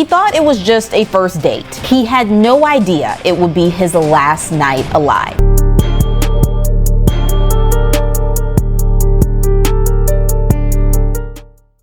He thought it was just a first date. He had no idea it would be his last night alive.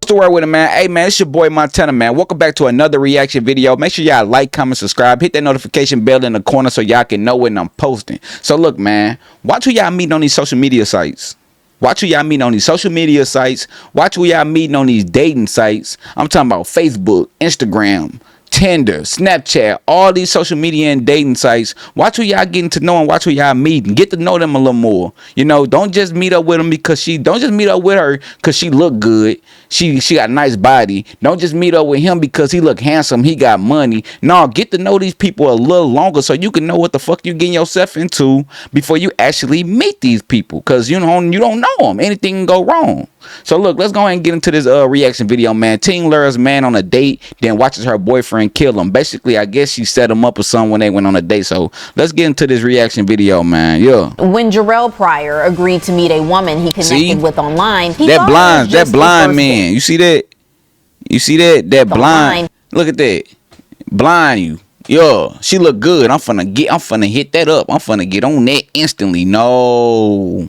To work with him, man. Hey man, it's your boy Montana, man. Welcome back to another reaction video. Make sure y'all like, comment, subscribe, hit that notification bell in the corner so y'all can know when I'm posting. So look, man, watch who y'all meeting on these social media sites. Watch who y'all meeting on these social media sites. Watch who y'all meeting on these dating sites. I'm talking about Facebook, Instagram, Tinder, Snapchat, all these social media and dating sites. Watch who y'all getting to know and watch who y'all meeting. Get to know them a little more. You know, don't just meet up with them because don't just meet up with her because she look good. She got a nice body. Don't just meet up with him because he look handsome. He got money. No, get to know these people a little longer so you can know what the fuck you getting yourself into before you actually meet these people. Because you don't know them. Anything can go wrong. So look, let's go ahead and get into this reaction video, man. Teen lures man on a date, then watches her boyfriend kill him. Basically, I guess she set him up with someone when they went on a date. So let's get into this reaction video, man. Yeah. When Jarrell Pryor agreed to meet a woman he connected with online, he that blind man. You see that? You see that? That blind. Look at that. Blind you. Yo, she look good. I'm finna hit that up. I'm finna get on that instantly. No,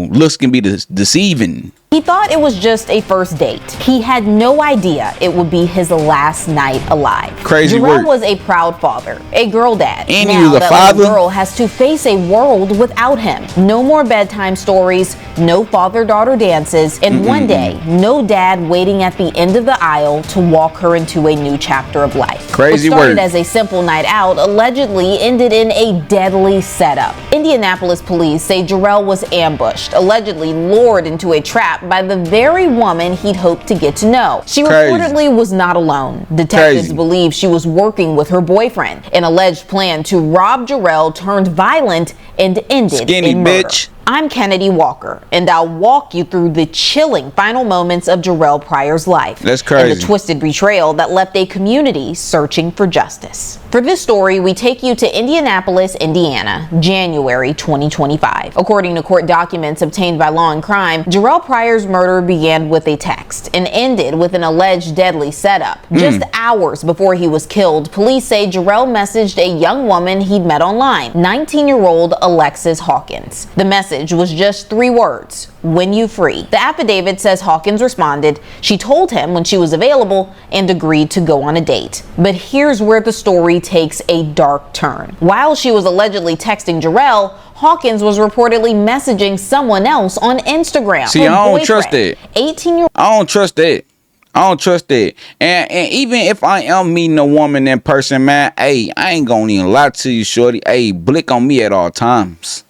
looks can be deceiving. He thought it was just a first date. He had no idea it would be his last night alive. Crazy Jarrell work. was a proud father, a girl dad. And now he was a that father. little girl has to face a world without him. No more bedtime stories, no father-daughter dances, and one day, no dad waiting at the end of the aisle to walk her into a new chapter of life. Crazy what started work. as a simple night out allegedly ended in a deadly setup. Indianapolis police say Jarrell was ambushed, allegedly lured into a trap by the very woman he'd hoped to get to know. She reportedly was not alone. Detectives believe she was working with her boyfriend. An alleged plan to rob Jarrell turned violent and ended in murder. Bitch. I'm Kennedy Walker, and I'll walk you through the chilling final moments of Jarrell Pryor's life. That's crazy. And the twisted betrayal that left a community searching for justice. For this story, we take you to Indianapolis, Indiana, January 2025. According to court documents obtained by Law and Crime, Jarrell Pryor's murder began with a text and ended with an alleged deadly setup. Just hours before he was killed, police say Jarrell messaged a young woman he'd met online, 19-year-old Alexis Hawkins. The message was just 3 words: when you free. The affidavit says Hawkins responded. She told him when she was available and agreed to go on a date. But here's where the story takes a dark turn. While she was allegedly texting Jarrell, Hawkins was reportedly messaging someone else on Instagram. See, I don't trust it. 18-year-old. I don't trust it. I don't trust it. And even if I am meeting a woman in person, man, hey, I ain't gonna even lie to you, shorty. Hey, blick on me at all times.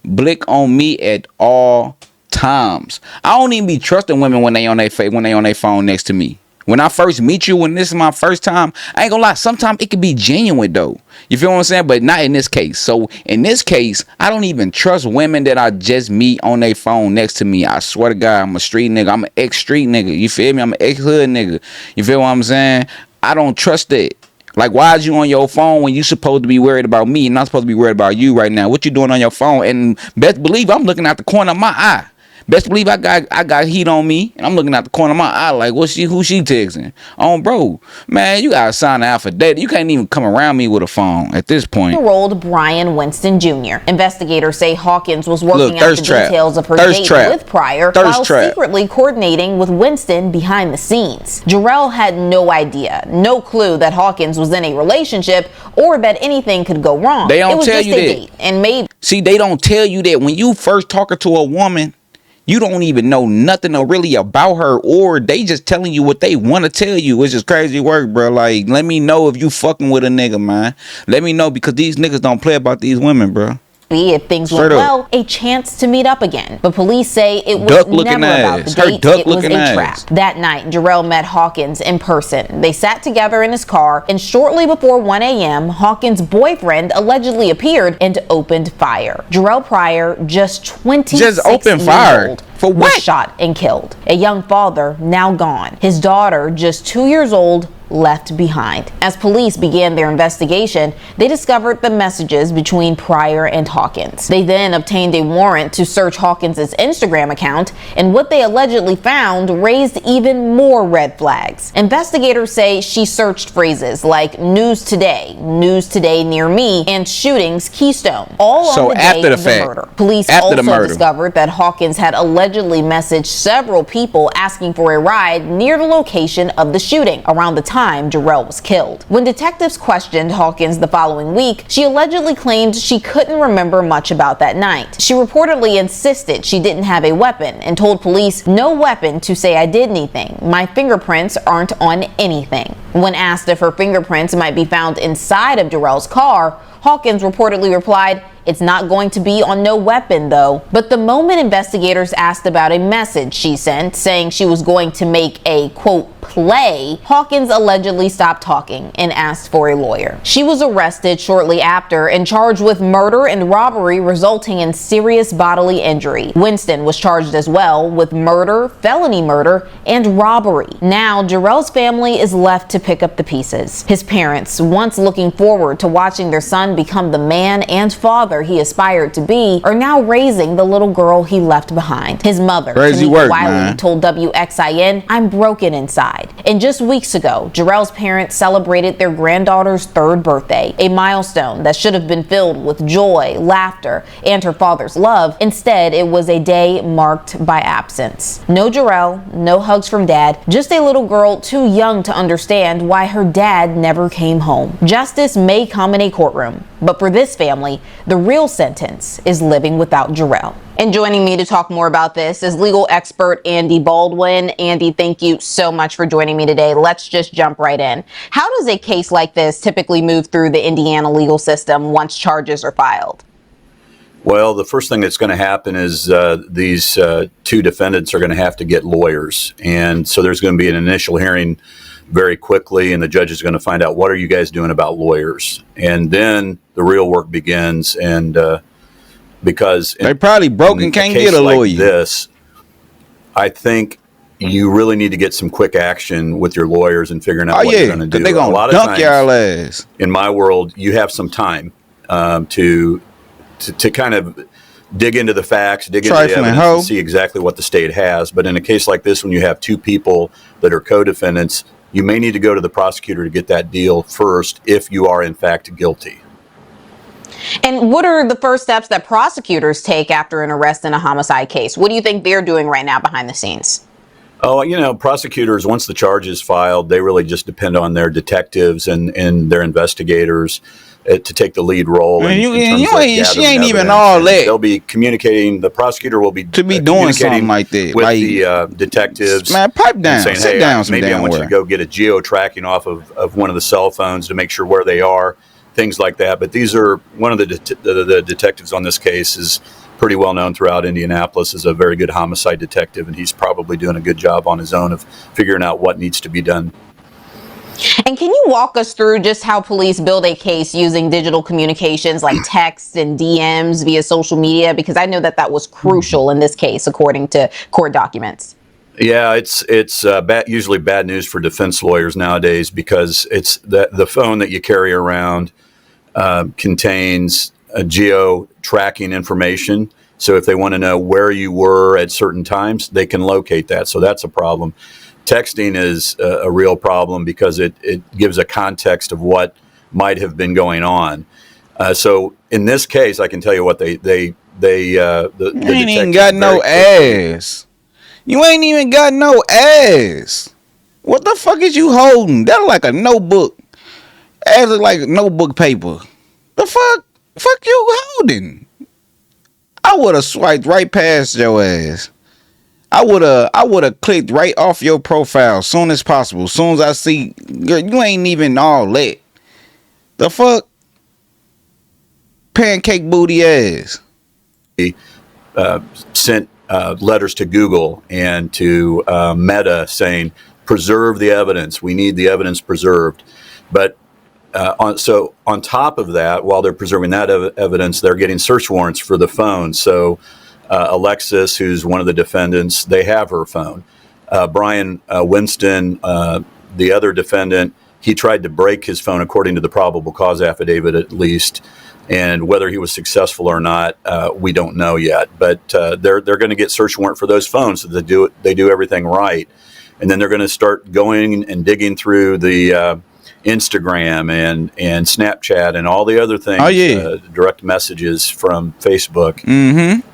Blick on me at all times. I don't even be trusting women when they on their phone next to me. When I first meet you, when this is my first time, I ain't gonna lie, sometimes it could be genuine though. You feel what I'm saying? But not in this case. So in this case, I don't even trust women that I just meet on their phone next to me. I swear to God, I'm a street nigga. I'm an ex-street nigga. You feel me? I'm an ex-hood nigga. You feel what I'm saying? I don't trust it. Like, why is you on your phone when you supposed to be worried about me and not supposed to be worried about you right now? What you doing on your phone? And best believe I'm looking out the corner of my eye. Best believe I got heat on me, and I'm looking out the corner of my eye like, who she texting? Bro, man, you gotta sign an affidavit. You can't even come around me with a phone at this point. Year-old Brian Winston Jr. Investigators say Hawkins was working out the details of her date with Pryor while secretly coordinating with Winston behind the scenes. Jarrell had no idea, no clue that Hawkins was in a relationship or that anything could go wrong. They don't tell you that. Date, and maybe. See, they don't tell you that when you first talking to a woman. You don't even know nothing really about her, or they just telling you what they want to tell you. It's just crazy work, bro. Like, let me know if you fucking with a nigga, man. Let me know, because these niggas don't play about these women, bro. If things went well, a chance to meet up again. But police say it was never about the date, it was a trap. That night, Jarrell met Hawkins in person. They sat together in his car, and shortly before 1 a.m., Hawkins' boyfriend allegedly appeared and opened fire. Jarrell Pryor, just 26 years old, was shot and killed. A young father, now gone. His daughter, just 2 years old, left behind. As police began their investigation, they discovered the messages between Pryor and Hawkins. They then obtained a warrant to search Hawkins' Instagram account, and what they allegedly found raised even more red flags. Investigators say she searched phrases like news today near me, and shootings Keystone, all on the day of the murder. Police also discovered that Hawkins had allegedly messaged several people asking for a ride near the location of the shooting around the time Jarrell was killed. When detectives questioned Hawkins the following week, she allegedly claimed she couldn't remember much about that night. She reportedly insisted she didn't have a weapon and told police, "No weapon to say I did anything. My fingerprints aren't on anything." When asked if her fingerprints might be found inside of Jarrell's car, Hawkins reportedly replied, "It's not going to be on no weapon though." But the moment investigators asked about a message she sent saying she was going to make a quote play, Hawkins allegedly stopped talking and asked for a lawyer. She was arrested shortly after and charged with murder and robbery resulting in serious bodily injury. Winston was charged as well with murder, felony murder, and robbery. Now Jarrell's family is left to pick up the pieces. His parents, once looking forward to watching their son become the man and father he aspired to be, are now raising the little girl he left behind. His mother, Tanika Wiley, told WXIN, "I'm broken inside." And just weeks ago, Jarrell's parents celebrated their granddaughter's 3rd birthday, a milestone that should have been filled with joy, laughter, and her father's love. Instead, it was a day marked by absence. No Jarrell, no hugs from dad, just a little girl too young to understand why her dad never came home. Justice may come in a courtroom, but for this family, the real sentence is living without Jarrell. And joining me to talk more about this is legal expert Andy Baldwin. Andy, thank you so much for joining me today. Let's just jump right in. How does a case like this typically move through the Indiana legal system once charges are filed? Well, the first thing that's going to happen is these 2 defendants are going to have to get lawyers. And so there's going to be an initial hearing very quickly, and the judge is going to find out, what are you guys doing about lawyers? And then the real work begins. And because they probably broke and can't get a lawyer. Like this, I think you really need to get some quick action with your lawyers and figuring out what you're going to do. They're going to dunk y'all ass. In my world, you have some time to kind of dig into the facts, dig into the evidence, and see exactly what the state has. But in a case like this, when you have 2 people that are co-defendants, you may need to go to the prosecutor to get that deal first if you are in fact guilty. And what are the first steps that prosecutors take after an arrest in a homicide case? What do you think they're doing right now behind the scenes? Oh, prosecutors, once the charge is filed, they really just depend on their detectives and their investigators to take the lead role. She ain't even all that. They'll be communicating. The prosecutor will be doing something like that with the detectives. Man, pipe down, saying, sit down. Maybe I want you to go get a geo tracking off of one of the cell phones to make sure where they are, things like that. But these are one of the detectives on this case is pretty well known throughout Indianapolis as a very good homicide detective, and he's probably doing a good job on his own of figuring out what needs to be done. And can you walk us through just how police build a case using digital communications like texts and DMs via social media? Because I know that was crucial in this case, according to court documents. Yeah, it's usually bad news for defense lawyers nowadays, because it's the phone that you carry around contains geo tracking information. So if they want to know where you were at certain times, they can locate that. So that's a problem. Texting is a real problem because it gives a context of what might have been going on. So in this case, I can tell you what they ain't even got no ass. You ain't even got no ass. What the fuck is you holding? That like a notebook. Ass look like notebook paper. The fuck you holding? I would have swiped right past your ass. I would have clicked right off your profile as soon as possible. As soon as I see, girl, you ain't even all lit. The fuck? Pancake booty ass. He sent letters to Google and to Meta saying, preserve the evidence. We need the evidence preserved. But on top of that, while they're preserving that evidence, they're getting search warrants for the phone. So Alexis, who's one of the defendants, they have her phone. Brian Winston, the other defendant, he tried to break his phone, according to the probable cause affidavit, at least. And whether he was successful or not, we don't know yet. But they're going to get search warrant for those phones, so they do everything right. And then they're going to start going and digging through the Instagram and Snapchat and all the other things. Oh, yeah. Direct messages from Facebook,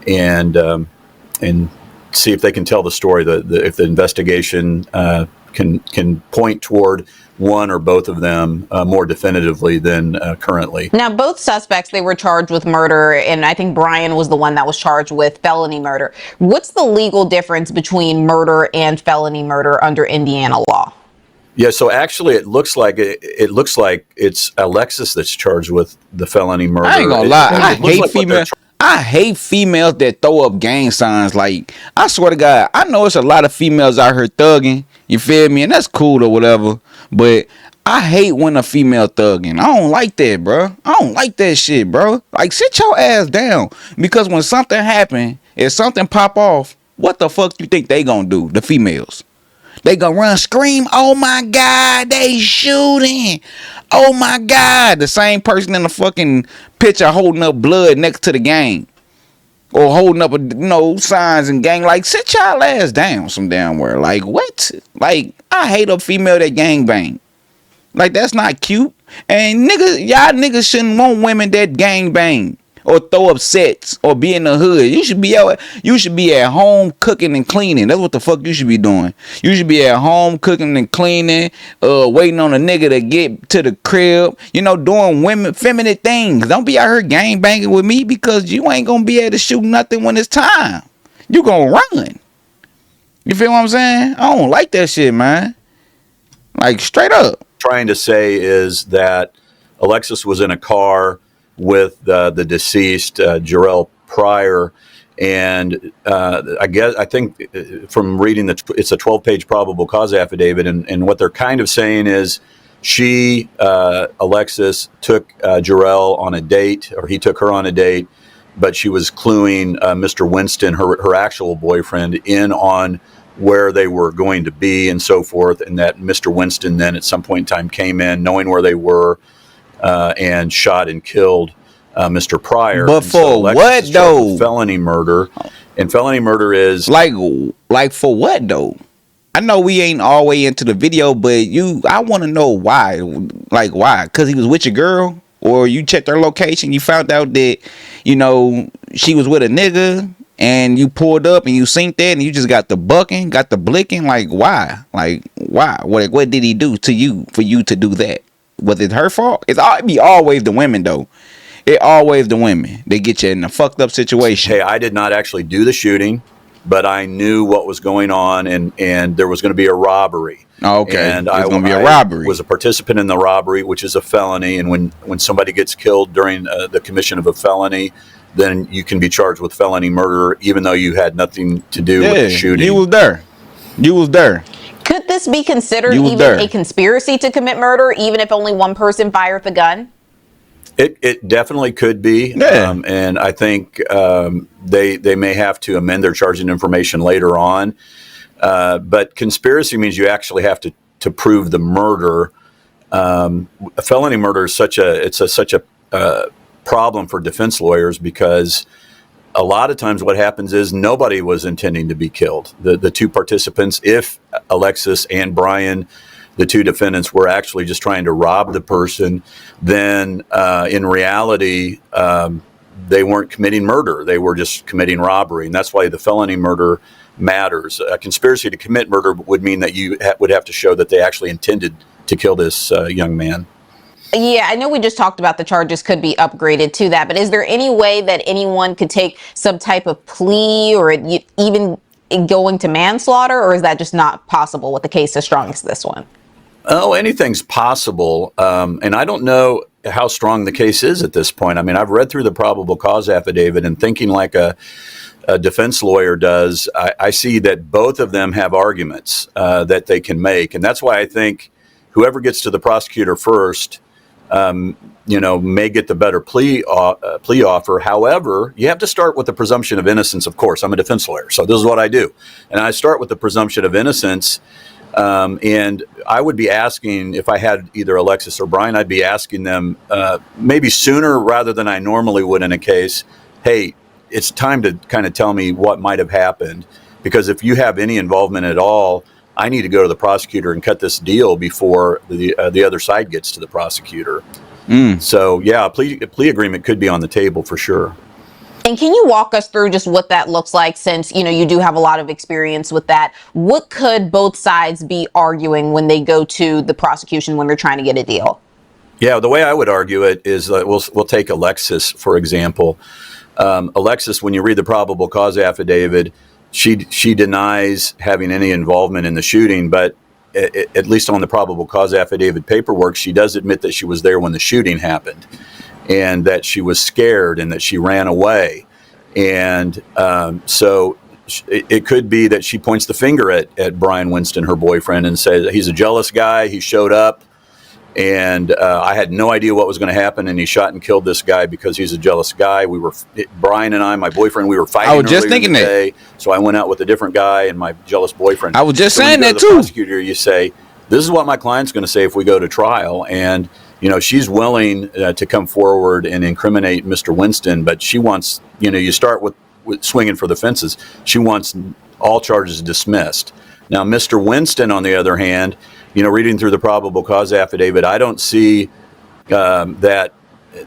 and see if they can tell the story. If the investigation can point toward one or both of them more definitively than currently. Now, both suspects, they were charged with murder, and I think Brian was the one that was charged with felony murder. What's the legal difference between murder and felony murder under Indiana law? Yeah, so actually, it looks like it's Alexis that's charged with the felony murder. I ain't gonna lie, I It looks hate like what they're females. I hate females that throw up gang signs. Like, I swear to God, I know it's a lot of females out here thugging. You feel me? And that's cool or whatever. But I hate when a female thugging. I don't like that, bro. I don't like that shit, bro. Like, sit your ass down. Because when something happen, if something pop off, what the fuck you think they gonna do? The females. They gonna run, scream, oh my God, they shooting. Oh my God. The same person in the fucking picture holding up blood next to the gang. Or holding up, signs and gang. Like, sit y'all ass down some damn where. Like, what? Like, I hate a female that gang bang. Like, that's not cute. And y'all niggas shouldn't want women that gang bang. Or throw up sets, or be in the hood. You should be at home cooking and cleaning. That's what the fuck you should be doing. You should be at home cooking and cleaning, waiting on a nigga to get to the crib. Doing feminine things. Don't be out here gang banging with me, because you ain't gonna be able to shoot nothing when it's time. You gonna run. You feel what I'm saying? I don't like that shit, man. Like, straight up. Trying to say is that Alexis was in a car with the deceased Jarrell Pryor, and I think from reading it's a 12-page probable cause affidavit, and what they're kind of saying is Alexis took Jarrell on a date, or he took her on a date, but she was cluing Mr. Winston, her actual boyfriend, in on where they were going to be and so forth, and that Mr. Winston then at some point in time came in knowing where they were, and shot and killed Mr. Pryor. But for what though? Felony murder. And felony murder is like for what though? I know we ain't all the way into the video, but I want to know why. Like, why? Because he was with your girl, or you checked her location, you found out that she was with a nigga, and you pulled up and you seen that, and you just got the bucking, got the blicking. Like, why? Like, why? What did he do to you for you to do that? Was it her fault? It be always the women though. It always the women. They get you in a fucked up situation. Hey, I did not actually do the shooting, but I knew what was going on, and there was going to be a robbery. Oh, okay. And it's going to be a robbery. I was a participant in the robbery, which is a felony. And when somebody gets killed during the commission of a felony, then you can be charged with felony murder, even though you had nothing to do with the shooting. You was there. Could this be considered even a conspiracy to commit murder, even if only one person fired the gun? It definitely could be, and I think they may have to amend their charging information later on. But conspiracy means you actually have to prove the murder. A felony murder is such a problem for defense lawyers, because a lot of times what happens is nobody was intending to be killed. The two participants, if Alexis and Brian, the two defendants, were actually just trying to rob the person, then in reality, they weren't committing murder. They were just committing robbery. And that's why the felony murder matters. A conspiracy to commit murder would mean that you would have to show that they actually intended to kill this young man. Yeah, I know we just talked about the charges could be upgraded to that, but is there any way that anyone could take some type of plea, or even going to manslaughter, or is that just not possible with a case as strong as this one? Oh, anything's possible. And I don't know how strong the case is at this point. I mean, I've read through the probable cause affidavit, and thinking like a defense lawyer does, I see that both of them have arguments that they can make. And that's why I think whoever gets to the prosecutor first, may get the better plea offer. However, you have to start with the presumption of innocence. Of course, I'm a defense lawyer, so this is what I do. And I start with the presumption of innocence. And I would be asking, if I had either Alexis or Brian, I'd be asking them maybe sooner rather than I normally would in a case, hey, it's time to kind of tell me what might have happened. Because if you have any involvement at all, I need to go to the prosecutor and cut this deal before the other side gets to the prosecutor. So, yeah, a plea agreement could be on the table for sure. And can you walk us through just what that looks like, since, you know, you do have a lot of experience with that? What could both sides be arguing when they go to the prosecution when they're trying to get a deal? Yeah, the way I would argue it is that we'll take Alexis, for example. Alexis, when you read the probable cause affidavit, she denies having any involvement in the shooting, but at least on the probable cause affidavit paperwork, she does admit that she was there when the shooting happened, and that she was scared and that she ran away. And so it could be that she points the finger at Brian Winston, her boyfriend, and says, he's a jealous guy. He showed up and I had no idea what was going to happen. And he shot and killed this guy because he's a jealous guy. Brian and I, my boyfriend, we were fighting. I was just thinking that. Day, so I went out with a different guy and my jealous boyfriend. I was just saying when you go that to the too. prosecutor, you say, this is what my client's going to say if we go to trial. And you know, she's willing to come forward and incriminate Mr. Winston, but she wants, you know, you start with swinging for the fences. She wants all charges dismissed. Now, Mr. Winston, on the other hand, you know, reading through the probable cause affidavit, I don't see that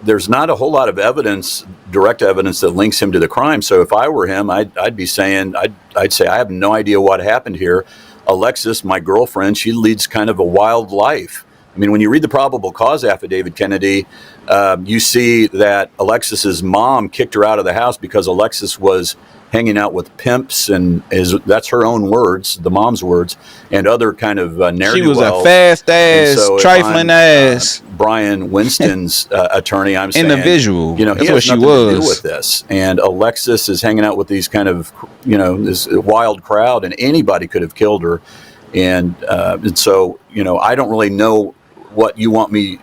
there's not a whole lot of evidence, direct evidence that links him to the crime. So if I were him, I'd be saying, I'd say, I have no idea what happened here. Alexis, my girlfriend, she leads kind of a wild life. I mean, when you read the probable cause affidavit, Kennedy, you see that Alexis's mom kicked her out of the house because Alexis was hanging out with pimps, and that's her own words, the mom's words, and other kind of narrative. She was a fast ass, so trifling ass. Brian Winston's attorney, I'm saying, individual. You know, that's he what has she nothing was. to do with this. And Alexis is hanging out with these kind of, you know, this wild crowd, and anybody could have killed her. And so, you know, I don't really know what you want me.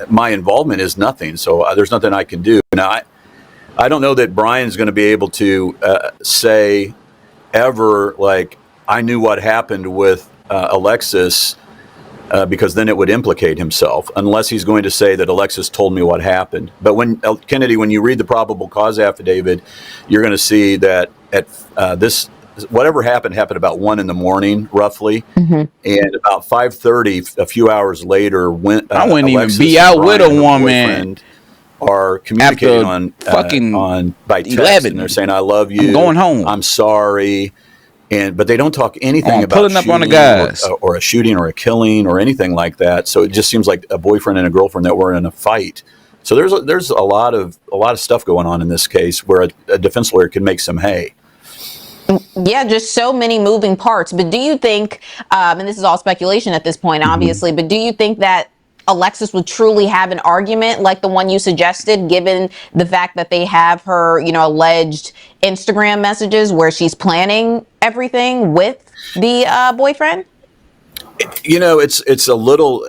My involvement is nothing, so there's nothing I can do. Now, I don't know that Brian's going to be able to say ever, like, I knew what happened with Alexis, because then it would implicate himself, unless he's going to say that Alexis told me what happened. But when Kennedy, when you read the probable cause affidavit, you're going to see that at this, whatever happened about 1 a.m, roughly, and about 5:30, a few hours later, when I wouldn't Alexis even be out and with Brian, a her woman boyfriend, are communicating fucking on by text, 11. and they're saying, "I love you. I'm going home. I'm sorry." But they don't talk anything about pulling up on the shooting guys. or a shooting or a killing or anything like that. So it just seems like a boyfriend and a girlfriend that were in a fight. So there's a lot of stuff going on in this case where a defense lawyer can make some hay. Yeah, just so many moving parts. But do you think, and this is all speculation at this point, obviously, but do you think that Alexis would truly have an argument like the one you suggested, given the fact that they have her, you know, alleged Instagram messages where she's planning everything with the boyfriend? You know, it's a little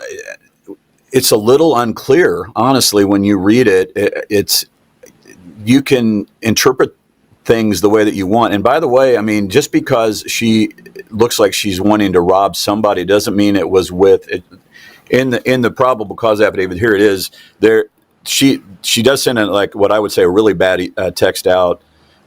unclear, honestly, when you read it. You can interpret things the way that you want. And by the way, I mean, just because she looks like she's wanting to rob somebody doesn't mean it was with it. In the probable cause affidavit, here it is. There, she does send like what I would say a really bad text out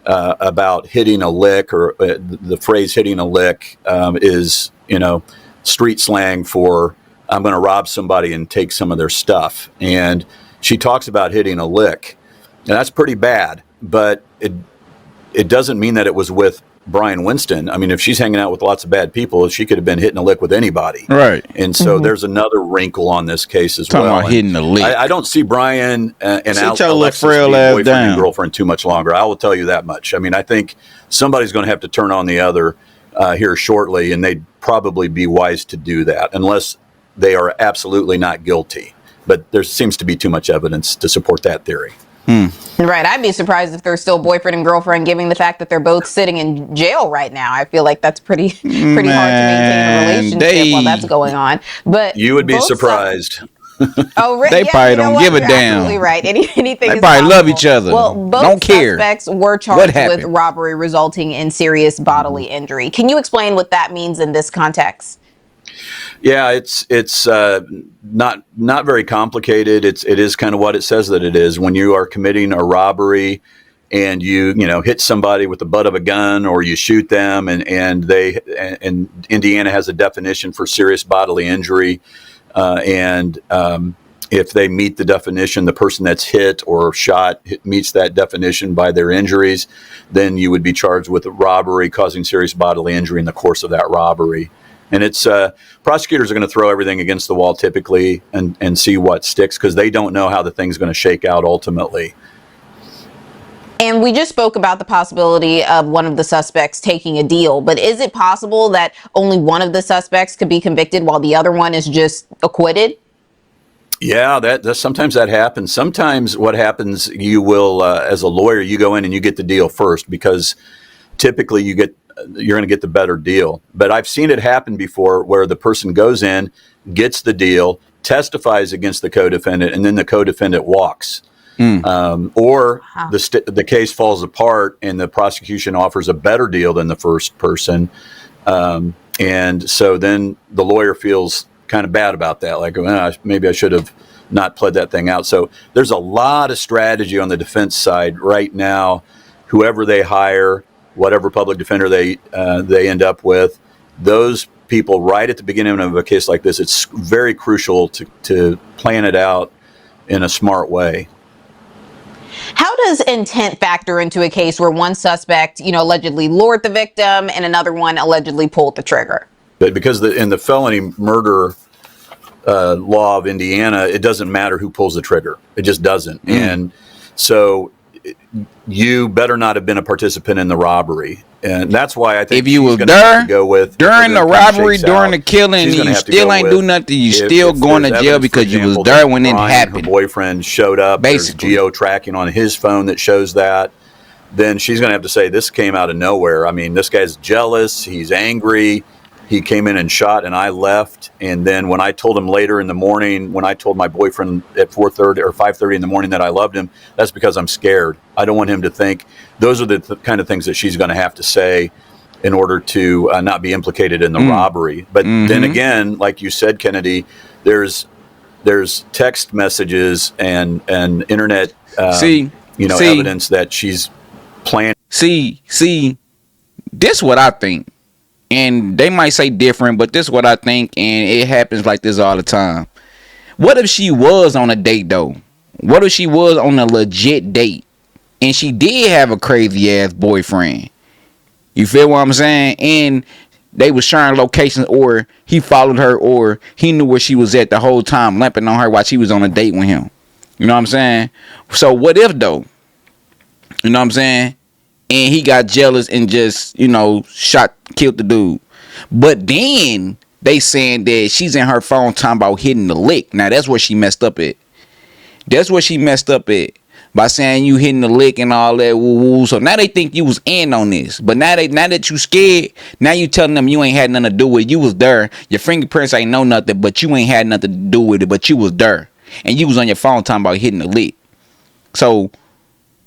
about hitting a lick, or the phrase "hitting a lick" is, you know, street slang for I'm going to rob somebody and take some of their stuff. And she talks about hitting a lick, and that's pretty bad. But it doesn't mean that it was with Brian Winston. I mean, if she's hanging out with lots of bad people, she could have been hitting a lick with anybody. Right. And so there's another wrinkle on this case as well. Talking about hitting a lick. I don't see Brian and Alexis frail being ass boyfriend down. and girlfriend too much longer. I will tell you that much. I mean, I think somebody's going to have to turn on the other here shortly, and they'd probably be wise to do that unless they are absolutely not guilty. But there seems to be too much evidence to support that theory. Right. I'd be surprised if they're still boyfriend and girlfriend, given the fact that they're both sitting in jail right now. I feel like that's pretty hard to maintain a relationship while that's going on. But you would be surprised. Oh, right. They probably don't give a You're damn. absolutely right. Anything They is probably love possible. each other. Well, both Don't care. suspects were What charged with happened? robbery resulting in serious bodily injury. Can you explain what that means in this context? Yeah, it's not very complicated. It is kind of what it says that it is. When you are committing a robbery and you hit somebody with the butt of a gun, or you shoot them, and Indiana has a definition for serious bodily injury, and if they meet the definition, the person that's hit or shot meets that definition by their injuries, then you would be charged with a robbery causing serious bodily injury in the course of that robbery. And it's prosecutors are going to throw everything against the wall typically and see what sticks, because they don't know how the thing's going to shake out ultimately. And we just spoke about the possibility of one of the suspects taking a deal, but is it possible that only one of the suspects could be convicted while the other one is just acquitted? Yeah, that sometimes that happens. Sometimes what happens, you will, as a lawyer, you go in and you get the deal first, because typically you're going to get the better deal. But I've seen it happen before, where the person goes in, gets the deal, testifies against the co-defendant, and then the co-defendant walks. Or the case falls apart and the prosecution offers a better deal than the first person. And so then the lawyer feels kind of bad about that. Like, maybe I should have not pled that thing out. So there's a lot of strategy on the defense side right now. Whoever they hire, whatever public defender they end up with, those people right at the beginning of a case like this, it's very crucial to plan it out in a smart way. How does intent factor into a case where one suspect, allegedly lured the victim and another one allegedly pulled the trigger? But because in the felony murder law of Indiana, it doesn't matter who pulls the trigger. It just doesn't. And so you better not have been a participant in the robbery. And that's why I think if you was there during the robbery, during the killing, you still ain't do nothing, you still going to jail because you was there when it happened. Her boyfriend showed up. Basically, there's geo-tracking on his phone that shows that. Then she's going to have to say, this came out of nowhere. I mean, this guy's jealous. He's angry. He came in and shot, and I left. And then when I told him later in the morning, when I told my boyfriend at 4:30 or 5:30 in the morning that I loved him, that's because I'm scared. I don't want him to think. Those are the kind of things that she's going to have to say in order to not be implicated in the robbery. But then again, like you said, Kennedy, there's text messages and internet evidence that she's planning. See, this what I think. And they might say different, but this is what I think, and it happens like this all the time. What if she was on a date, though? What if she was on a legit date, and she did have a crazy-ass boyfriend? You feel what I'm saying? And they was sharing locations, or he followed her, or he knew where she was at the whole time, lamping on her while she was on a date with him. You know what I'm saying? So what if, though? You know what I'm saying? And he got jealous and just, killed the dude. But then they saying that she's in her phone talking about hitting the lick. Now that's where she messed up at. By saying you hitting the lick and all that woo-woo. So now they think you was in on this. But now that you scared, now you telling them you ain't had nothing to do with it. You was there. Your fingerprints ain't know nothing, but you ain't had nothing to do with it. But you was there. And you was on your phone talking about hitting the lick. So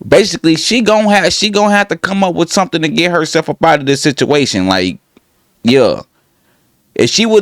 basically, she gonna have to come up with something to get herself up out of this situation. Like, yeah, if she was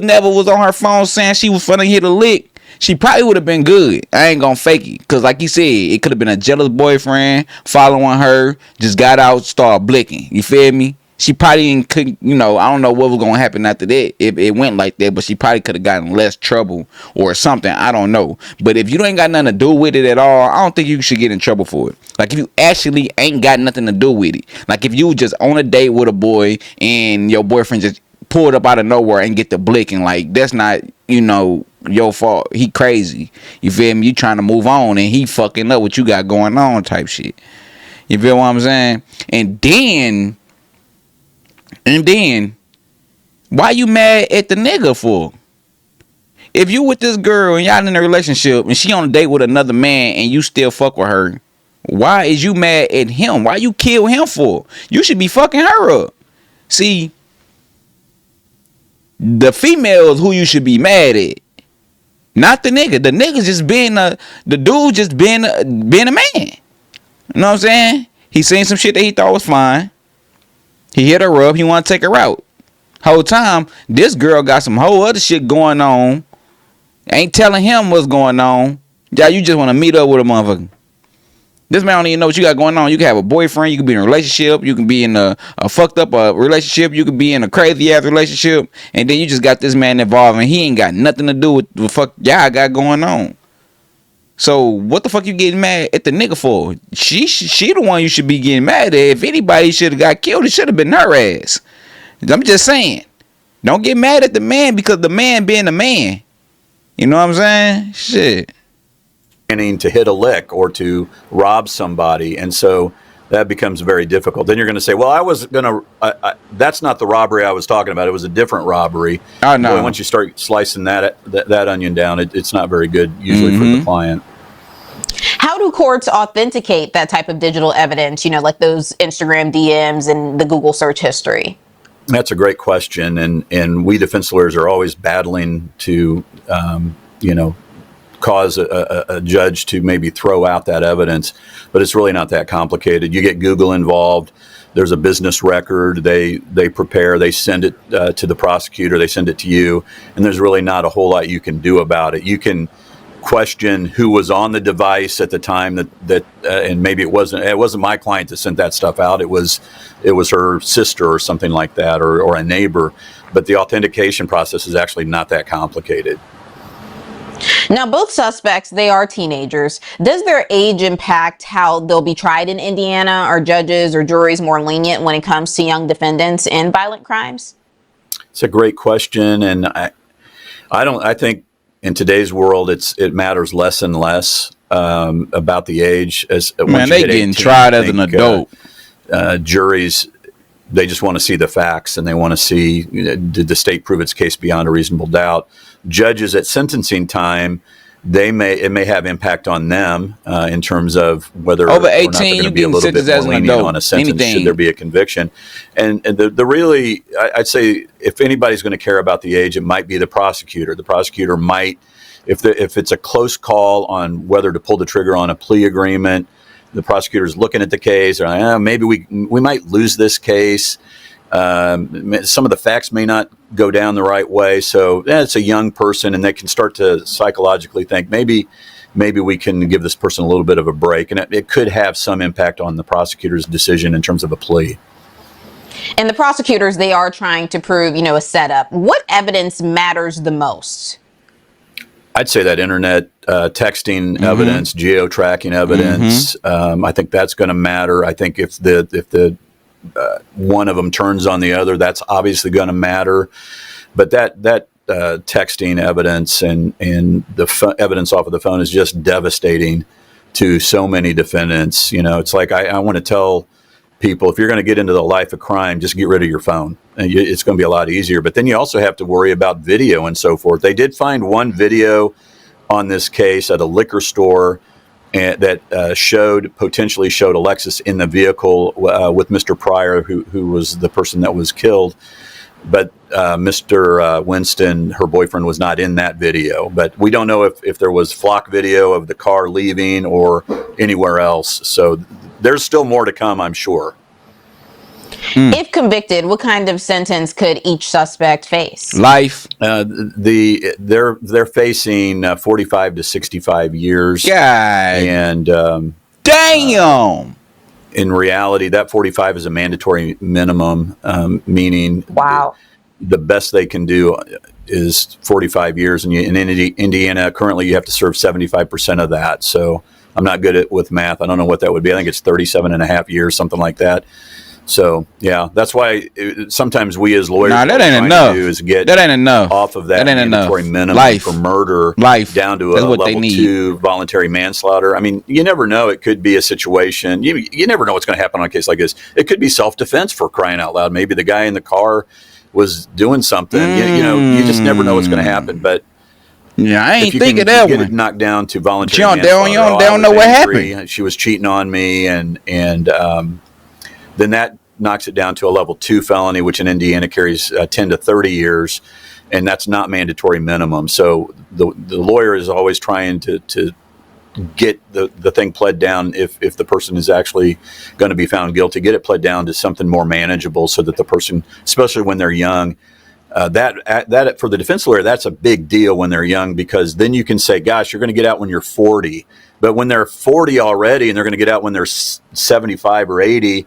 on her phone saying she was finna hit a lick, she probably would have been good. I ain't gonna fake it, cause like you said, it could have been a jealous boyfriend following her, just got out, started blicking. You feel me? She probably could, I don't know what was gonna happen after that if it went like that, but she probably could have gotten less trouble or something. I don't know. But if you ain't got nothing to do with it at all, I don't think you should get in trouble for it. Like if you actually ain't got nothing to do with it, like if you were just on a date with a boy and your boyfriend just pulled up out of nowhere and get the blicking, like that's not, your fault. He crazy. You feel me? You trying to move on and he fucking up what you got going on type shit. You feel what I'm saying? And then, why you mad at the nigga for? If you with this girl and y'all in a relationship and she on a date with another man and you still fuck with her, why is you mad at him? Why you kill him for? You should be fucking her up. See, the female is who you should be mad at, not the nigga. The nigga just being the dude just being a man. You know what I'm saying? He seen some shit that he thought was fine. He hit her up. He want to take her out. Whole time, this girl got some whole other shit going on. Ain't telling him what's going on. Yeah, you just want to meet up with a motherfucker. This man don't even know what you got going on. You can have a boyfriend. You can be in a relationship. You can be in a fucked up relationship. You can be in a crazy ass relationship. And then you just got this man involved and he ain't got nothing to do with the fuck y'all got going on. So what the fuck you getting mad at the nigga for? She the one you should be getting mad at. If anybody should have got killed, it should have been her ass. I'm just saying. Don't get mad at the man because the man being the man. You know what I'm saying? Shit. To hit a lick or to rob somebody, and so that becomes very difficult. Then you're going to say, well, I was going to that's not the robbery I was talking about. It was a different robbery. Oh, no. Boy, once you start slicing that onion down, it's not very good usually for the client. How do courts authenticate that type of digital evidence, like those Instagram DMs and the Google search history? That's a great question, and we defense lawyers are always battling to cause a judge to maybe throw out that evidence, but it's really not that complicated. You get Google involved. There's a business record. They prepare. They send it to the prosecutor. They send it to you, and there's really not a whole lot you can do about it. You can question who was on the device at the time that and maybe it wasn't my client that sent that stuff out. It was her sister or something like that, or a neighbor. But the authentication process is actually not that complicated. Now, both suspects, they are teenagers. Does their age impact how they'll be tried in Indiana? Are judges or juries more lenient when it comes to young defendants in violent crimes? It's a great question, and I think in today's world it matters less and less about the age. Man, they getting tried as an adult. Juries, they just want to see the facts, and they want to see, did the state prove its case beyond a reasonable doubt. Judges at sentencing time, it may have impact on them in terms of whether over 18 or not they're going to be a little bit more lenient on a sentence should there be a conviction. And the really, I'd say, if anybody's going to care about the age, it might be the prosecutor. The prosecutor might, if it's a close call on whether to pull the trigger on a plea agreement, the prosecutor's looking at the case, or maybe we might lose this case. Some of the facts may not go down the right way. So it's a young person, and they can start to psychologically think maybe we can give this person a little bit of a break, and it could have some impact on the prosecutor's decision in terms of a plea. And the prosecutors, they are trying to prove, a setup. What evidence matters the most? I'd say that internet texting evidence, geo-tracking evidence. I think that's going to matter. I think if the one of them turns on the other, that's obviously going to matter. But that texting evidence and the evidence off of the phone is just devastating to so many defendants. It's like I want to tell people, if you're going to get into the life of crime, just get rid of your phone. It's going to be a lot easier. But then you also have to worry about video and so forth. They did find one video on this case at a liquor store that potentially showed Alexis in the vehicle with Mr. Pryor, who was the person that was killed. But Mr. Winston, her boyfriend, was not in that video. But we don't know if there was flock video of the car leaving or anywhere else. So there's still more to come, I'm sure. If convicted, what kind of sentence could each suspect face? Life. They're facing 45 to 65 years. God. And damn. In reality, that 45 is a mandatory minimum, meaning wow. The best they can do is 45 years. And in Indiana, currently you have to serve 75% of that. So I'm not good with math. I don't know what that would be. I think it's 37 and a half years, something like that. So, yeah, that's why sometimes we as lawyers that ain't enough. Is get that ain't enough. Off of that mandatory minimum Life. For murder down to that's a level 2 voluntary manslaughter. I mean, you never know. It could be a situation. You never know what's going to happen on a case like this. It could be self-defense, for crying out loud. Maybe the guy in the car was doing something. You just never know what's going to happen. But yeah, I ain't thinking that get one. It knocked down to voluntary manslaughter. They don't know what happened. She was cheating on me, and then that knocks it down to a level 2 felony, which in Indiana carries 10 to 30 years, and that's not mandatory minimum. So the lawyer is always trying to get the thing pled down if the person is actually going to be found guilty, get it pled down to something more manageable so that the person, especially when they're young, that for the defense lawyer, that's a big deal when they're young, because then you can say, gosh, you're going to get out when you're 40. But when they're 40 already and they're going to get out when they're 75 or 80,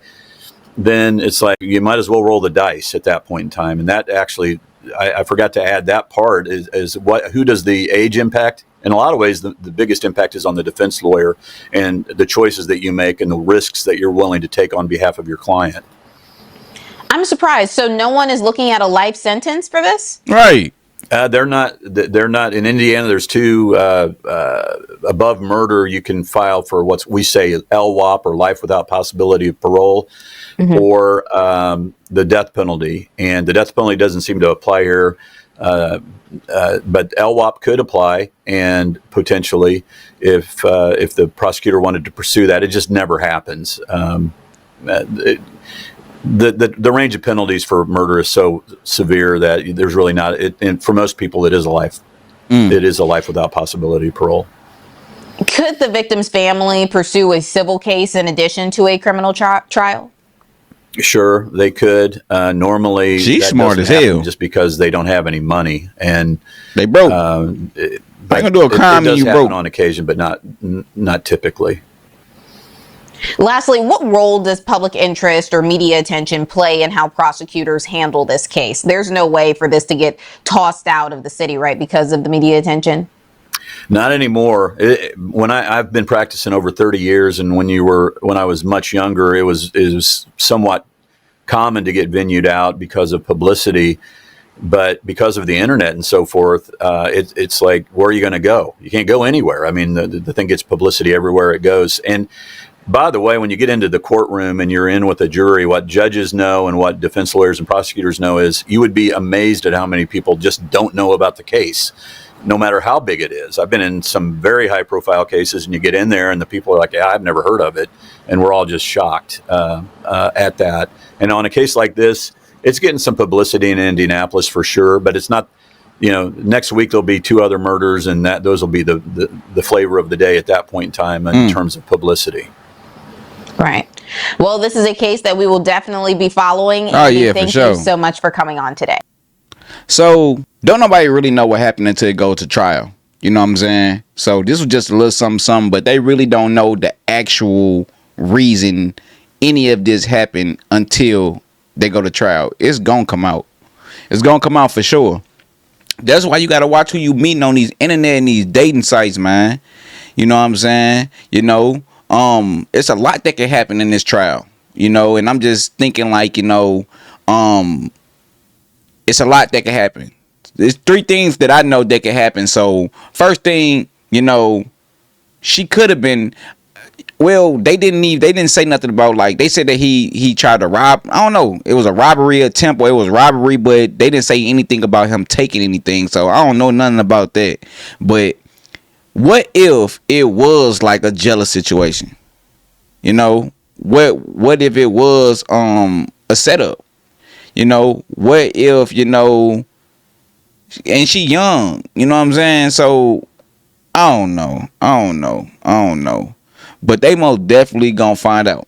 then it's like you might as well roll the dice at that point in time. And that actually, I forgot to add that part is who does the age impact? In a lot of ways, the biggest impact is on the defense lawyer and the choices that you make and the risks that you're willing to take on behalf of your client. I'm surprised. So no one is looking at a life sentence for this? Right. They're not in Indiana. There's two above murder. You can file for what we say LWOP, or life without possibility of parole, or the death penalty. And the death penalty doesn't seem to apply here, but LWOP could apply, and potentially if the prosecutor wanted to pursue that. It just never happens. The range of penalties for murder is so severe that there's really not. And for most people, it is a life. It is a life without possibility of parole. Could the victim's family pursue a civil case in addition to a criminal trial? Sure, they could. Normally, she's smart as hell, just because they don't have any money and they broke. They gonna do a crime and you broke on occasion, but not typically. Lastly, what role does public interest or media attention play in how prosecutors handle this case? There's no way for this to get tossed out of the city, right, because of the media attention? Not anymore. I've been practicing over 30 years, and when I was much younger, it was somewhat common to get venued out because of publicity. But because of the internet and so forth, it's like, where are you going to go? You can't go anywhere. I mean, the thing gets publicity everywhere it goes. And by the way, when you get into the courtroom and you're in with a jury, what judges know and what defense lawyers and prosecutors know is you would be amazed at how many people just don't know about the case, no matter how big it is. I've been in some very high-profile cases, and you get in there, and the people are like, yeah, I've never heard of it, and we're all just shocked at that. And on a case like this, it's getting some publicity in Indianapolis for sure, but it's not. Next week there'll be 2 other murders, and those will be the flavor of the day at that point in time in terms of publicity. Right. Well, this is a case that we will definitely be following. Oh, yeah, thank for sure. you so much for coming on today. So, don't nobody really know what happened until it goes to trial. You know what I'm saying? So, this was just a little something, but they really don't know the actual reason any of this happened until they go to trial. It's gonna come out. It's gonna come out for sure. That's why you gotta watch who you meeting on these internet and these dating sites, man. You know what I'm saying? It's a lot that can happen in this trial, and I'm just thinking like, it's a lot that can happen. There's 3 things that I know that can happen. So first thing, she could have been, well, they didn't say nothing about, like, they said that he tried to rob. I don't know. It was a robbery attempt, or it was robbery, but they didn't say anything about him taking anything. So I don't know nothing about that. But what if it was like a jealous situation? What if it was a setup? What if, and she young, you know what I'm saying? So I don't know. But they most definitely gonna find out.